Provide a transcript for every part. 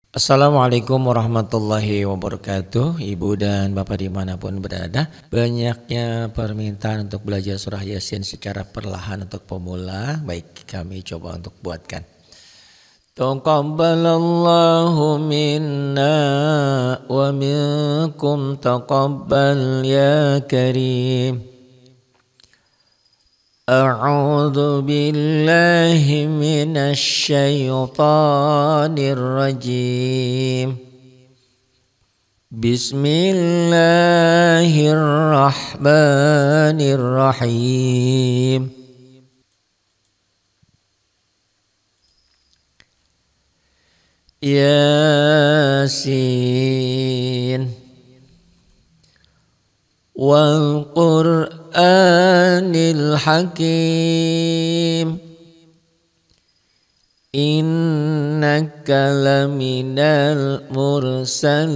Assalamualaikum warahmatullahi wabarakatuh. Ibu dan bapak dimanapun berada, banyaknya permintaan untuk belajar surah Yasin secara perlahan untuk pemula. Baik, kami coba untuk buatkan. Taqabbalallahu minna wa minkum taqabbal ya karim. أعوذ بالله من الشيطان الرجيم بسم الله الرحمن الرحيم ياسين والقرآن الحكيم إنك لمن المرسلين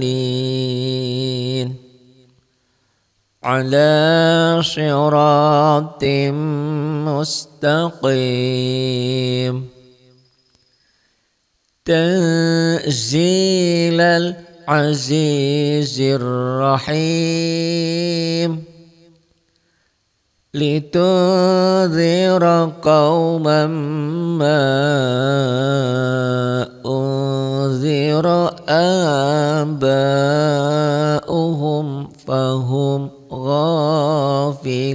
على صراط مستقيم تنزيل العزيز الرحيم لتنذر قوما ما أنذر آباؤهم فهم غافلون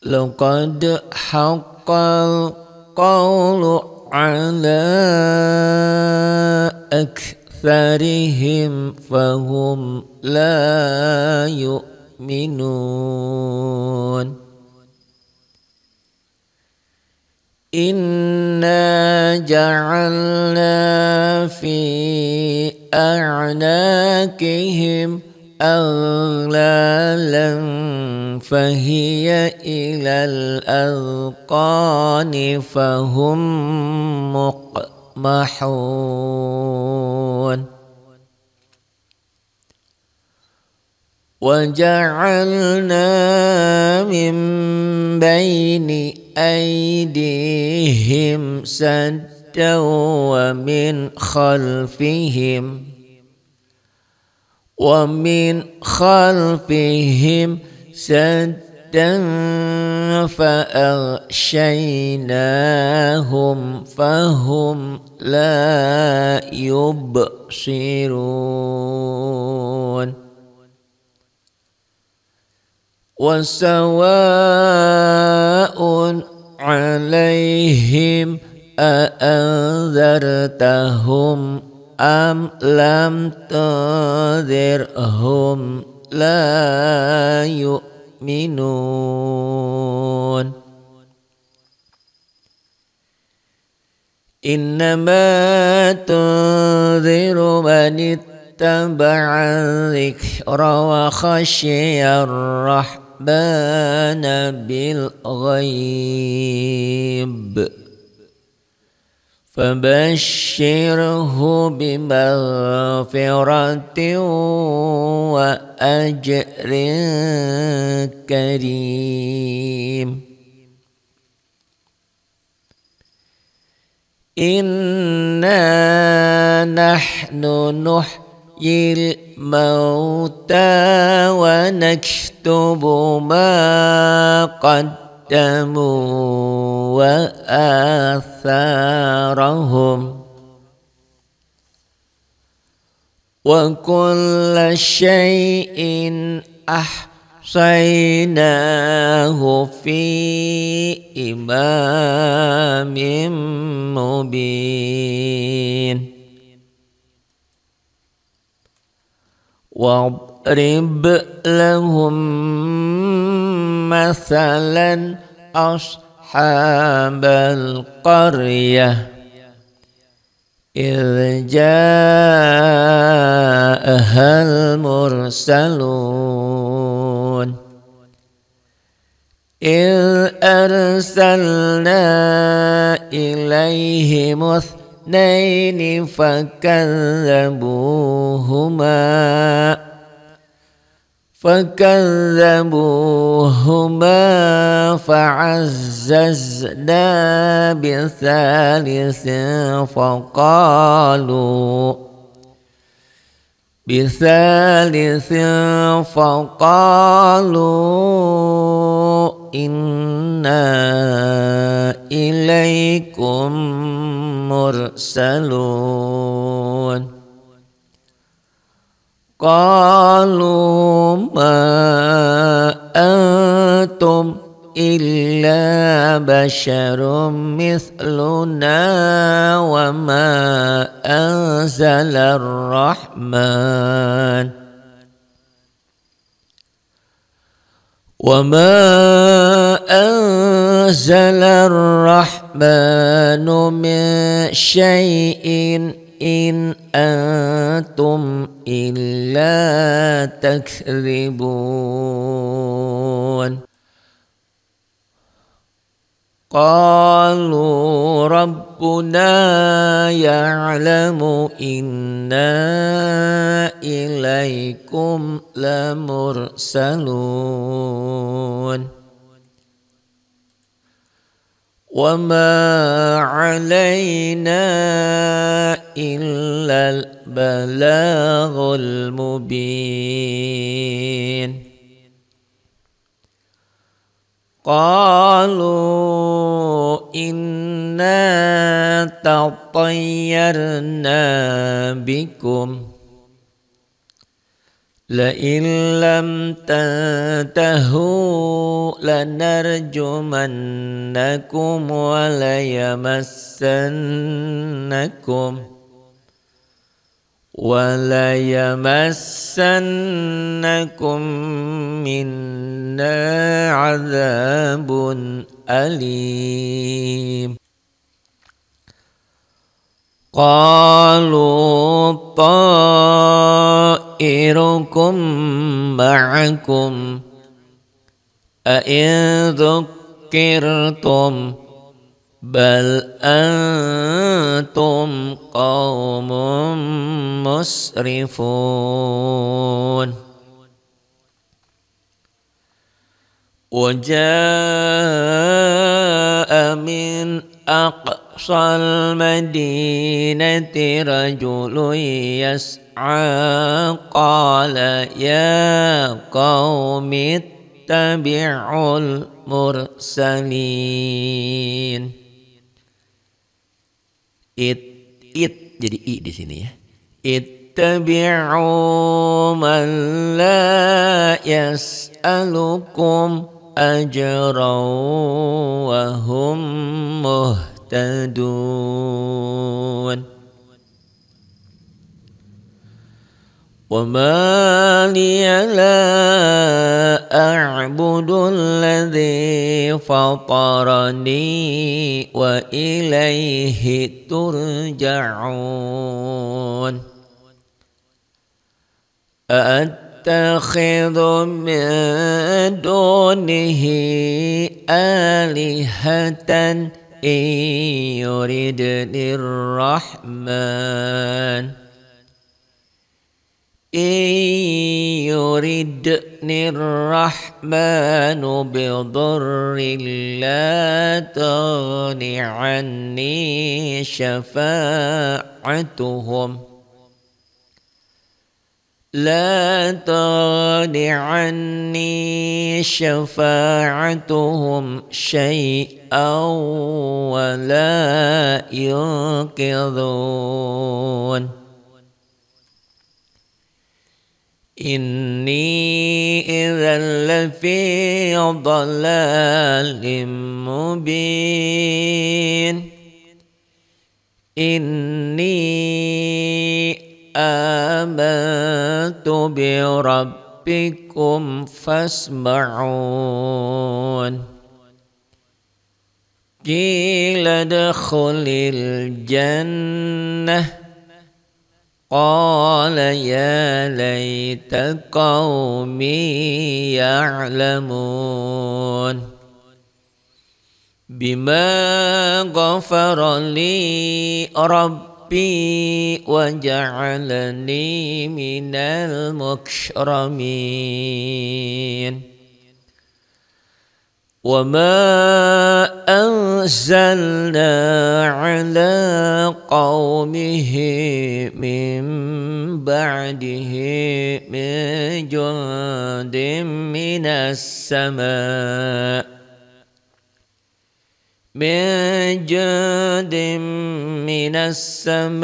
لقد حق القول على أكثرهم فهم لا يؤمنون إنا جعلنا في أعناقهم أغلالا فهي إلى الأذقان فهم مقمحون وجعلنا من بين أيديهم سدا ومن خلفهم سدا فأغشيناهم فهم لا يبصرون وسواء عليهم أأنذرتهم أم لم تنذرهم لا يؤمنون إنما تنذر من اتبع الذكر وخشي الرحمن بالغيب فبشره بمغفرة وأجر كريم إنا نحن نحيي الموتى ونكتب ما قدموا وآثارهم وكل شيء أحصيناه في إمام مبين واضرب لهم مثلا أصحاب القرية إذ جاءها المرسلون إذ أرسلنا إليهم اثنين فكذبوهما فكذبوهما فعززنا بثالث فقالوا إنا إليكم مرسلون قالوا ما أنتم إلا بشر مثلنا وما أنزل الرحمن من شيء إن أنتم إلا تكذبون قالوا ربنا يعلم إنا إليكم لمرسلون وما علينا إلا البلاغ المبين قالوا إنا تطيرنا بكم لئن لم تنتهوا لنرجمنكم وليمسنكم منا عذاب أليم قالوا طائركم معكم أئن ذكرتم بل أنتم قوم مسرفون وجاء من أقصى المدينة رجل يسعى قال يا قوم اتبعوا المرسلين. Jadi i di sini ya. Ittabi'u man la yas'alukum ajran wa hum muhtadun. Wa ma liya la a'budu alladhi fatarani wa ilayhi turja'un. Attakhidhu min dunihi alihatan in yuridnir rahman bidurrin la tughni anni syafa'atuhum syai'an wa la yunqidhun. Inni idzan lafi dhalalin mubin. Inni amantu bi rabbikum fasma'un. Qila adkhulil jannah qala ya laita qaumi ya'lamun. Bima ghafara li rabbi ربي وجعلني من المكرمين وما أنزلنا على قومه من بعده من جند من السماء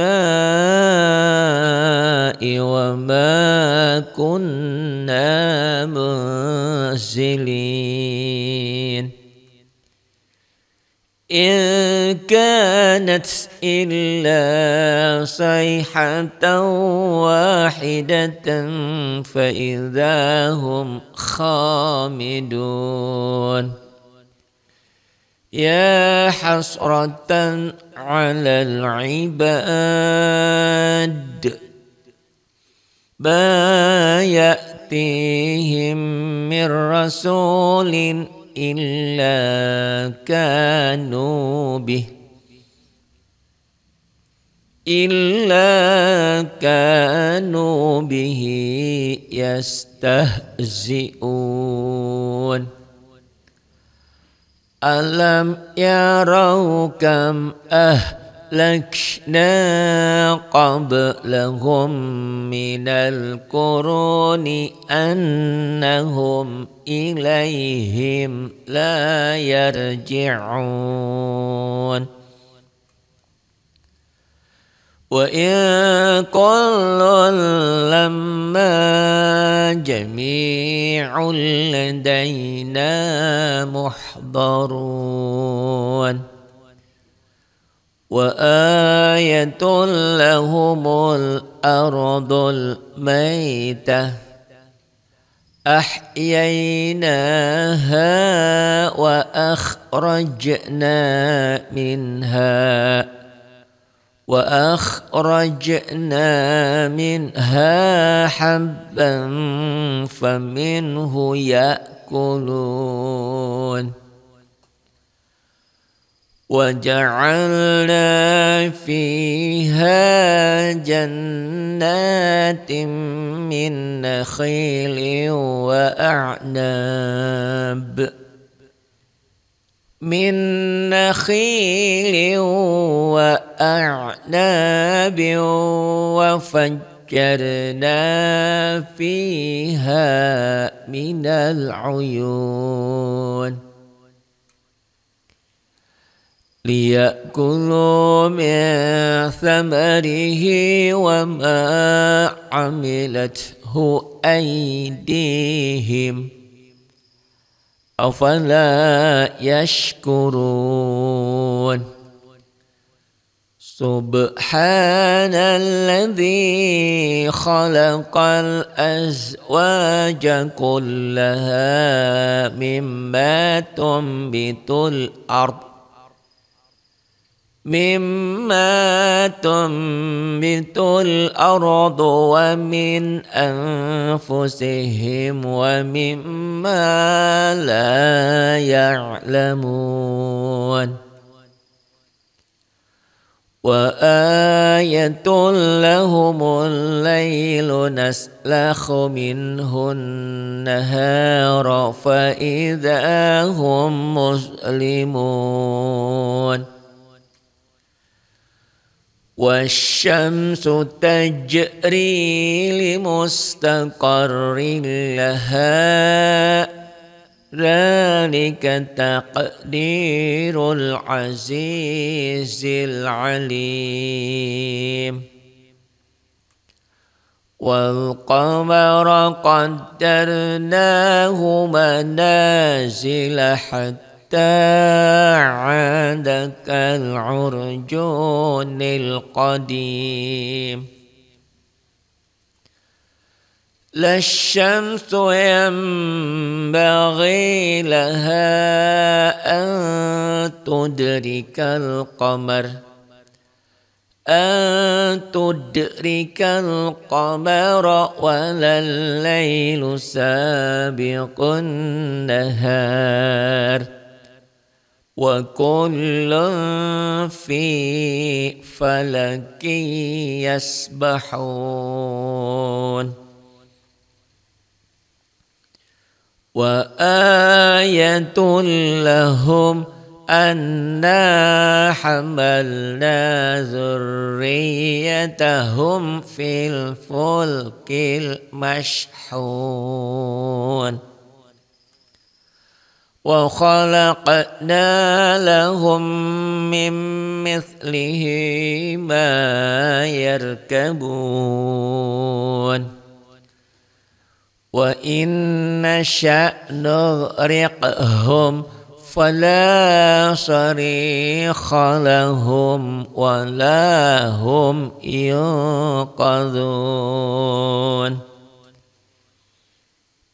وما كنا منزلين إن كانت إلا صيحة واحدة فإذا هم خامدون يا حسرة على العباد ما يأتيهم من رسول إلا كانوا به يستهزئون ألم يروا كم أهلكنا قبلهم من القرون أنهم إليهم لا يرجعون وإن كل لما جميع لدينا محضرون وآية لهم الأرض الميتة أحييناها وأخرجنا منها حبا فمنه يأكلون وجعلنا فيها جنات من نخيل وأعناب وفجرنا فيها من العيون ليأكلوا من ثمره وما عملته أيديهم أفلا يشكرون سبحان الذي خلق الأزواج كلها مما تنبت الأرض ومن أنفسهم ومما لا يعلمون وآية لهم الليل نسلخ منه النهار فإذا هم مظلمون والشمس تجري لمستقر لها ذلك تقدير العزيز العليم والقمر قدرناه منازل حتى عاد كالعرجون القديم لا الشمس ينبغي لها أن تدرك القمر ولا الليل سابق النهار وكل في فلك يسبحون وآية لهم أنا حملنا ذريتهم في الفلك المشحون وخلقنا لهم من مثله ما يركبون وإن نشأ نغرقهم فلا صريخ لهم ولا هم ينقذون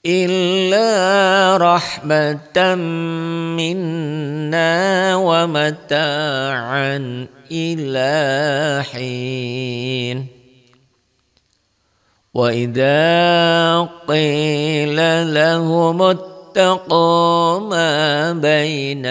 إلا رحمة منا ومتاعا إلى حين وإذا قيل لهم اتقوا ما بين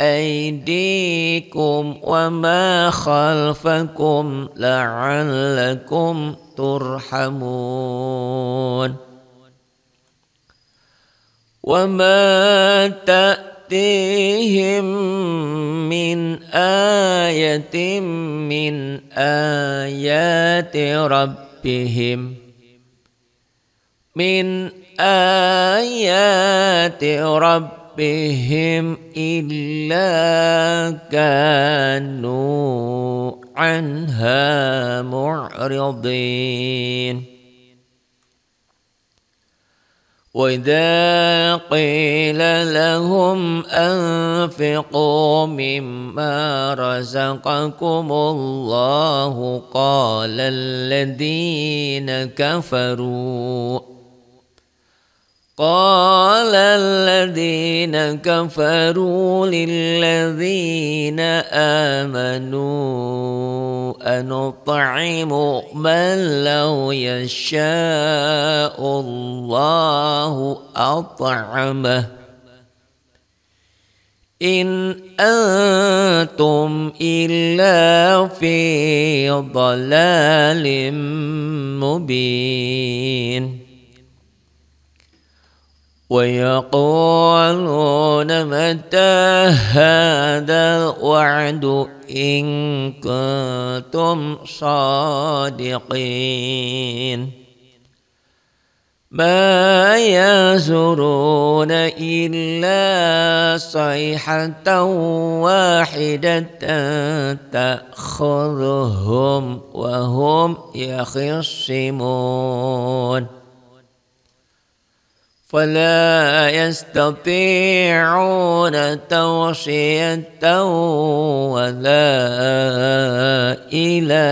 أيديكم وما خلفكم لعلكم ترحمون وما تأتيهم من آية من آيات ربهم إلا كانوا عنها معرضين وإذا قيل لهم أنفقوا مما رزقكم الله قال الذين كفروا للذين آمنوا أنطعم من لو يشاء الله أطعمه إن أنتم إلا في ضلال مبين ويقولون متى هذا الوعد إن كنتم صادقين ما يزرون إلا صيحة واحدة تأخذهم وهم يخصمون فلا يستطيعون توصية ولا إلى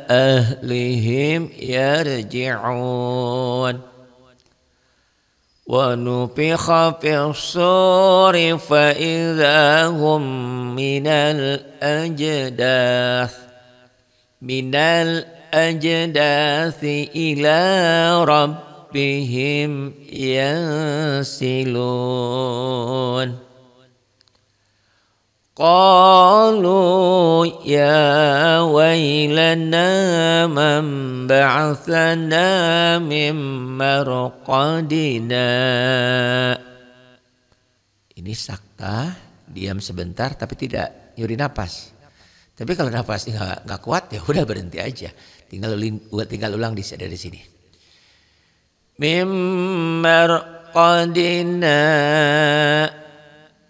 أهلهم يرجعون ونفخ في الصور فإذا هم من الأجداث إلى ربهم ينسلون قالوا يا ويلنا من بعثنا من مرقدنا. Ini sakta, diam sebentar tapi tidak nyuri napas. Tapi kalau napasnya nggak kuat ya udah berhenti aja. Tinggal ulang dari sini. Min marqadina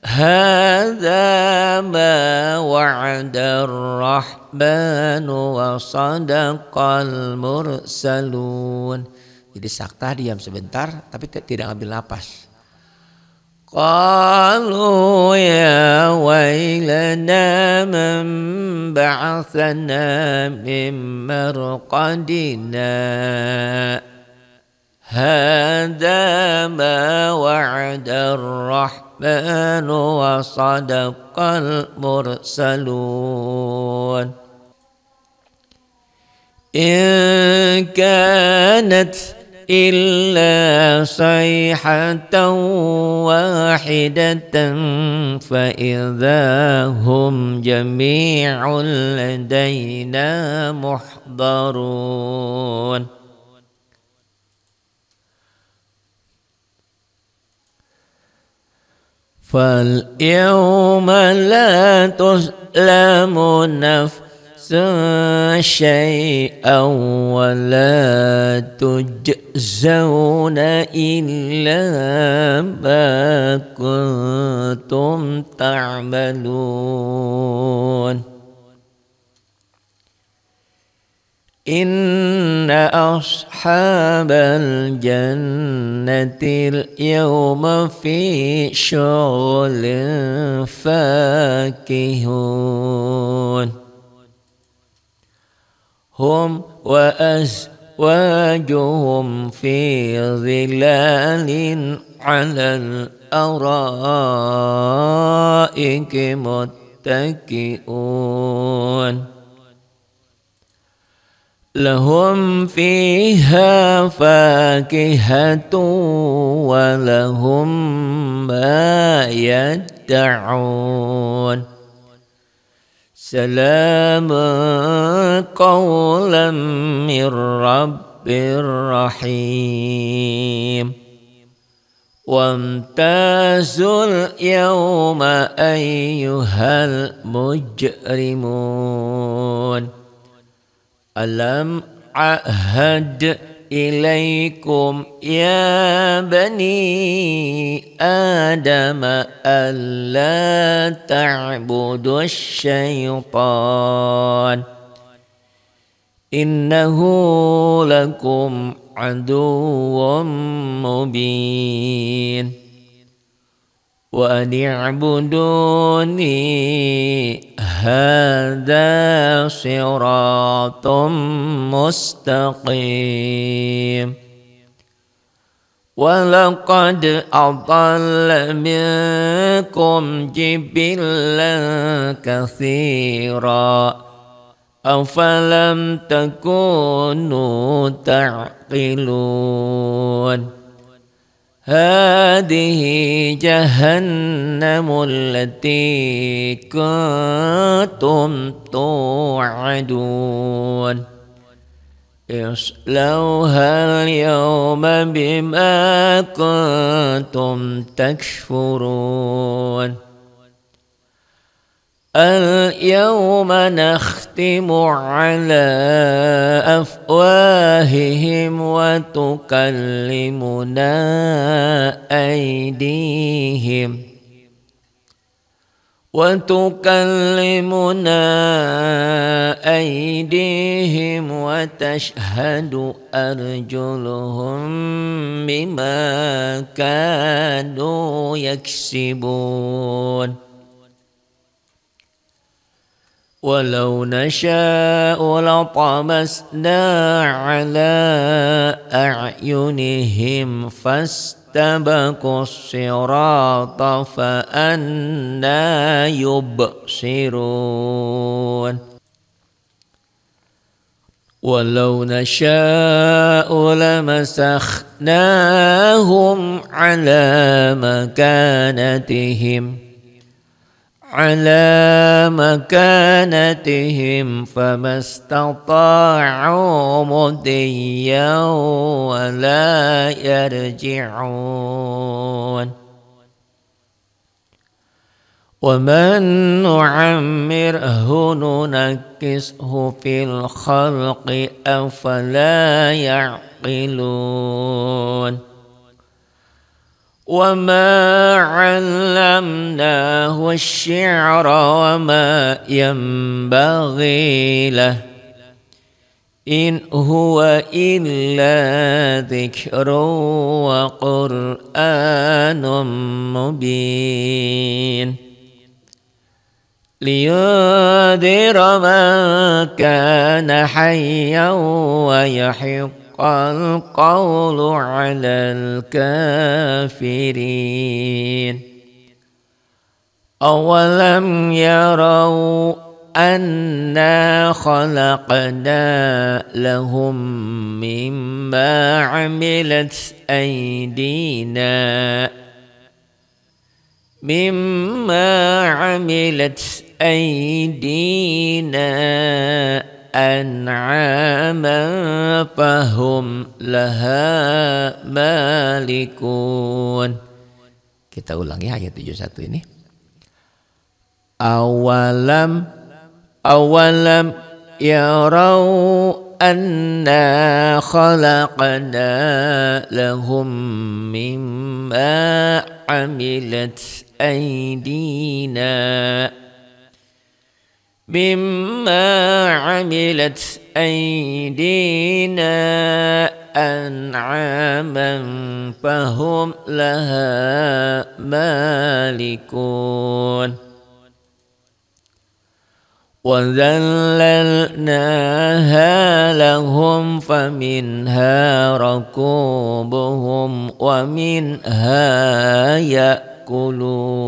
hadza ma wa'ada ar-rahmanu wa sadaqal mursalun. Jadi sakta diam sebentar tapi tidak ambil napas. Qalu ya wailana man ba'athana min marqadina hadza ma wa'ada ar-rahmanu wa sadaqal mursalun. إلا صيحة واحدة فإذا هم جميع لدينا محضرون فاليوم لا تظلم نفس شيئا ولا تجزون إلا ما كنتم تعملون إن أصحاب الجنة اليوم في شغل فاكهون هم وأزواجهم في ظلال على الأرائك متكئون لهم فيها فاكهة ولهم ما يدعون سلام قولا من رب رحيم وامتازوا اليوم أيها المجرمون ألم أعهد إليكم يا بني آدم ألا تعبدوا الشيطان إنه لكم عدو مبين وأن اعبدوني هذا صراط مستقيم ولقد أضل منكم جبلا كثيرا أفلم تكونوا تعقلون هذه جهنم التي كنتم توعدون اصلوها اليوم بما كنتم تكفرون اليوم نختم على أفواههم وتكلمنا أيديهم وتشهد أرجلهم بما كانوا يكسبون ولو نشاء لطمسنا على أعينهم فاستبقوا الصراط فأنى يبصرون ولو نشاء لمسخناهم على مكانتهم فما استطاعوا مضيا ولا يرجعون ومن نعمره ننكسه في الخلق أفلا يعقلون وما علمناه الشعر وما ينبغي له إن هو إلا ذكر وقرآن مبين لينذر من كان حيا ويحق القول على الكافرين أولم يروا أنا خلقنا لهم مما عملت أيدينا أنعاما فهم لها مالكون. Kita ulangi ayat 71 ini. Awalam yarau anna khalaqna lahum mimma amilat أيدينا أنعاما فهم لها مالكون وذللناها لهم فمنها ركوبهم ومنها يأكلون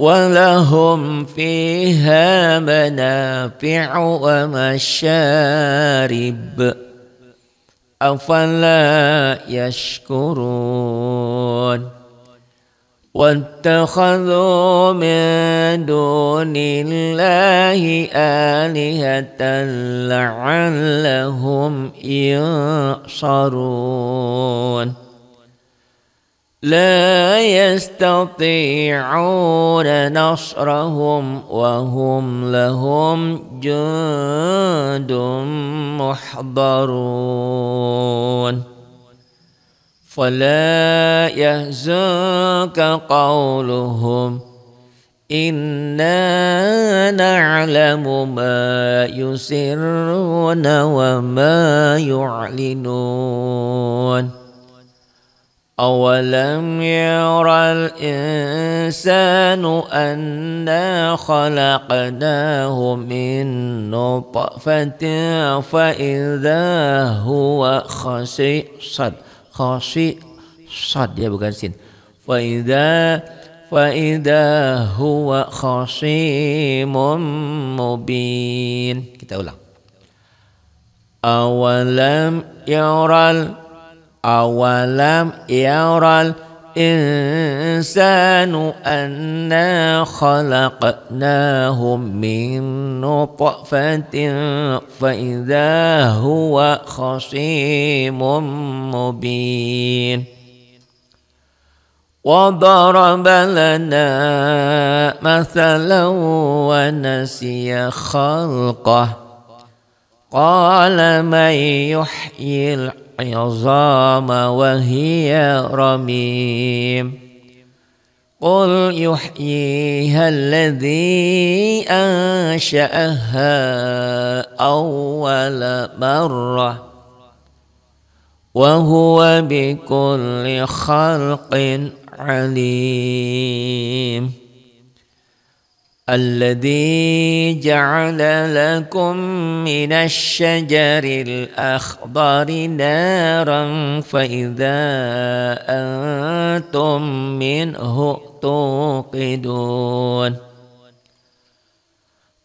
ولهم فيها منافع ومشارب أفلا يشكرون واتخذوا من دون الله آلهة لعلهم ينصرون لا يستطيعون نصرهم وهم لهم جند محضرون فلا يحزنك قولهم إنا نعلم ما يسرون وما يعلنون أولم ير الإنسان أنا خلقناه من نطفة فإذا هو خصيم فإذا هو خصيم مبين. Kita ulang. أولم يرى الإنسان أنا خلقناه من نطفة فإذا هو خصيم مبين وضرب لنا مثلا ونسي خلقه قال من يحيي العظام وهي رميم قل يحييها الذي أنشأها أول مرة وهو بكل خلق عليم الذي جعل لكم من الشجر الأخضر نارا فإذا أنتم منه توقدون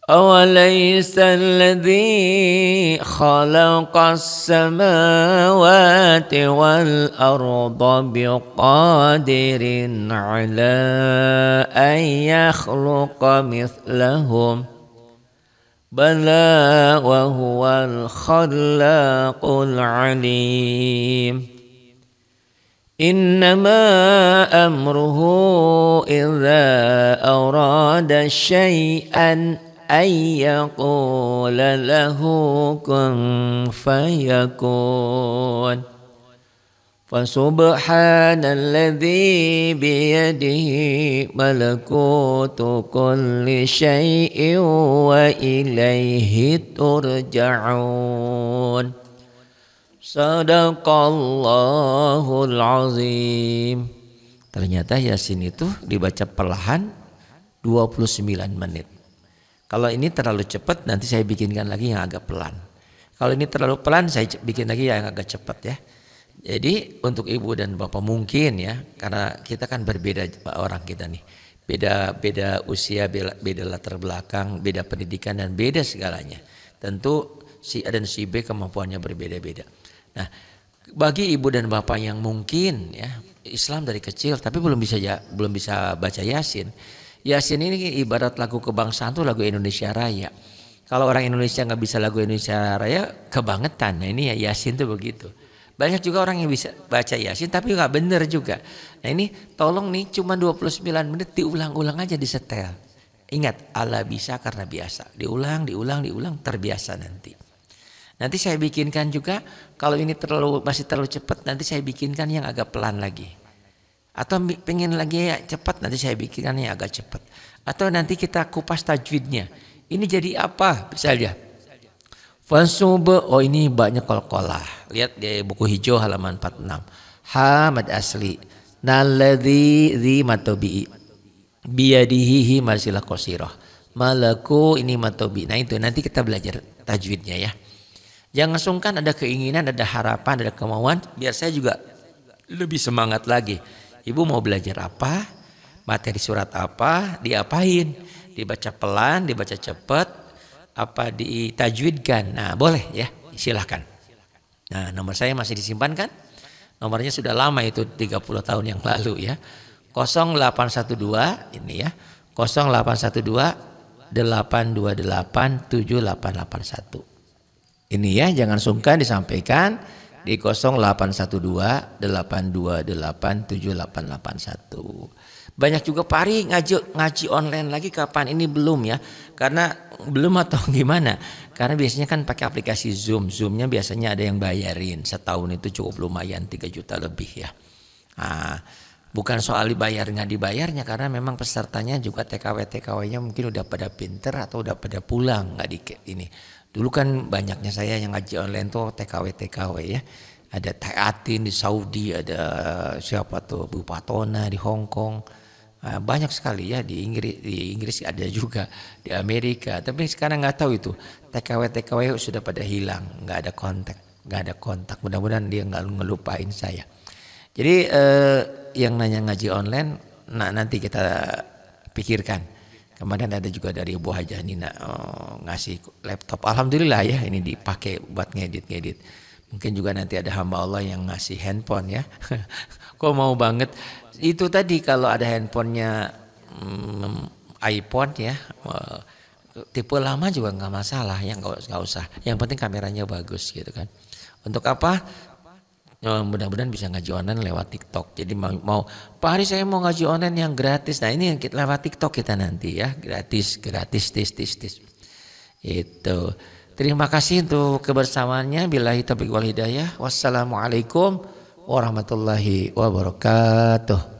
أوليس الذي خلق السماوات والأرض بقادر على أن يخلق مثلهم بلى وهو الخلاق العليم إنما أمره إذا أراد شيئا أن يقول له كن فيكون فسبحان الذي بيده ملكوت كل شيء وإليه ترجعون Sadaqallahul azim. Ternyata Yasin itu dibaca perlahan 29 menit. Kalau ini terlalu cepat nanti saya bikinkan lagi yang agak pelan. Kalau ini terlalu pelan saya bikin lagi yang agak cepat ya. Jadi untuk ibu dan bapak mungkin ya, karena kita kan berbeda orang kita nih. Beda beda usia, beda latar belakang, beda pendidikan dan beda segalanya. Tentu si A dan si B kemampuannya berbeda-beda. Nah, bagi ibu dan bapak yang mungkin ya Islam dari kecil tapi belum bisa baca Yasin. Yasin ini ibarat lagu kebangsaan tuh lagu Indonesia Raya. Kalau orang Indonesia nggak bisa lagu Indonesia Raya kebangetan. Nah ini ya Yasin tuh begitu. Banyak juga orang yang bisa baca Yasin tapi nggak bener juga. Nah ini tolong nih cuma 29 menit diulang-ulang aja disetel. Ingat Allah bisa karena biasa. Diulang terbiasa nanti. Nanti saya bikinkan juga kalau ini masih terlalu cepat nanti saya bikinkan yang agak pelan lagi. Atau pengen lagi ya cepat nanti saya bikinkan yang agak cepat. Atau nanti kita kupas tajwidnya. Ini jadi apa misalnya? Oh ini banyak qalqalah. Lihat di buku hijau halaman 46. Ha mad asli. Naladzi dzi matobi. Biyadihi masilah qasirah. Malaku ini matobi. Nah itu nanti kita belajar tajwidnya ya. Jangan sungkan, ada keinginan, ada harapan, ada kemauan. Biar saya juga lebih semangat lagi. Ibu mau belajar apa? Materi surat apa? Diapain? Dibaca pelan, dibaca cepat, apa ditajwidkan. Nah boleh ya, silahkan. Nah nomor saya masih disimpan kan? Nomornya sudah lama itu 30 tahun yang lalu ya. 0812 ini ya. 0812 828 7881. Ini ya, jangan sungkan disampaikan di 0812 828 7881. Banyak juga Pari ngaji online lagi kapan? Ini belum ya. Karena belum atau gimana? Karena biasanya kan pakai aplikasi Zoom. Zoomnya biasanya ada yang bayarin. Setahun itu cukup lumayan 3 juta lebih ya. Nah, bukan soal dibayar nggak dibayarnya karena memang pesertanya juga TKW-TKW-nya mungkin udah pada pinter atau udah pada pulang nggak dikit ini. Dulu kan banyaknya saya yang ngaji online tuh TKW ya. Ada Tayatin di Saudi, ada siapa tuh Bu Patona di Hong Kong. Banyak sekali ya di Inggris ada juga, di Amerika. Tapi sekarang nggak tahu itu TKW sudah pada hilang, nggak ada kontak. Mudah-mudahan dia nggak ngelupain saya. Jadi yang nanya ngaji online, nah nanti kita pikirkan. Kemarin ada juga dari Ibu Hajah Nina ngasih laptop. Alhamdulillah ya ini dipakai buat ngedit. Mungkin juga nanti ada hamba Allah yang ngasih handphone ya. Kok mau banget. Itu tadi kalau ada handphonenya iPhone ya. Tipe lama juga nggak masalah ya, nggak usah. Yang penting kameranya bagus gitu kan. Untuk apa? Mudah-mudahan bisa ngaji online lewat TikTok. Jadi mau Pak Hari saya mau ngaji online yang gratis. Nah ini yang kita lewat TikTok kita nanti ya, gratis tis. Itu. Terima kasih untuk kebersamaannya. Billahi taufiq wal hidayah. Wassalamualaikum warahmatullahi wabarakatuh.